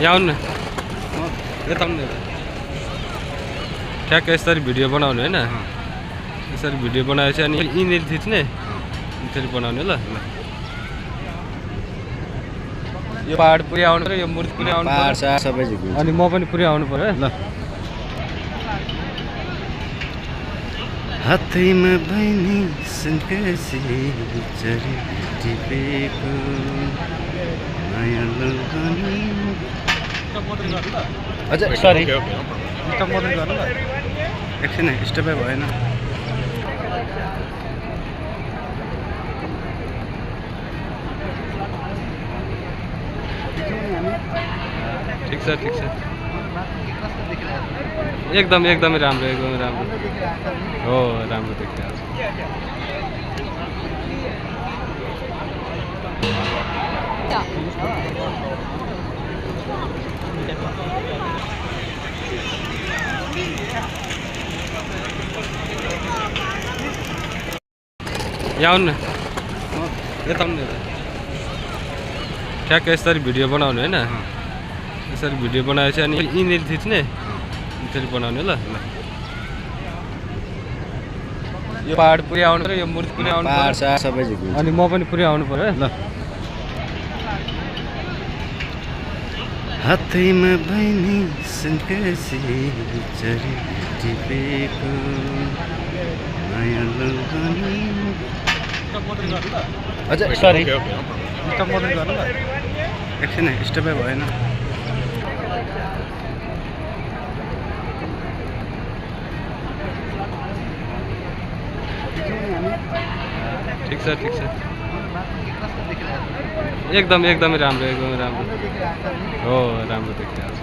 यहाँ आउनु न यता आउनु न ठ्याक्क यसरी भिडियो बनाउने होइन यसरी भिडियो बनाएपछि अनि यिनीहरू थिच्ने त्यसरी बनाउने ल यो पहाड पुरै आउनु पर्यो यो मूर्ति पुरै आउनु पर्यो सबै अनि म पनि पुरै आउनु पर्यो ल हातैमा बहिनी सुनकसी चरी टिपेको मायालु पनि हजुर सरी स्टप मात्रै गर्नु ल एकछिन स्टपै भएन ठिक छ एकदमै राम्रो एकदमै राम्रो हो राम्रो देखिहाल्छ यहाँ आउनु न यता आउनु न ठ्याक्क यसरी भिडियो बनाउने होइन यसरी भिडियो बनाएपछि अनि यिनीहरू थिच्ने त्यसरी बनाउने ल यो पहाड पुरै आउनु पर्यो यो मूर्ति पुरै आउनु पर्यो सबै अनि म पनि पुरै आउनु पर्यो ल हातैमा बहिनी सुनकसी चरी टिपेको मायालु पनि हजुर सरी स्टप मात्रै गर्नु ल एकछिन स्टपै भएन ठिक छ एकदमै राम्रो हो राम्रो देखिहाल्छ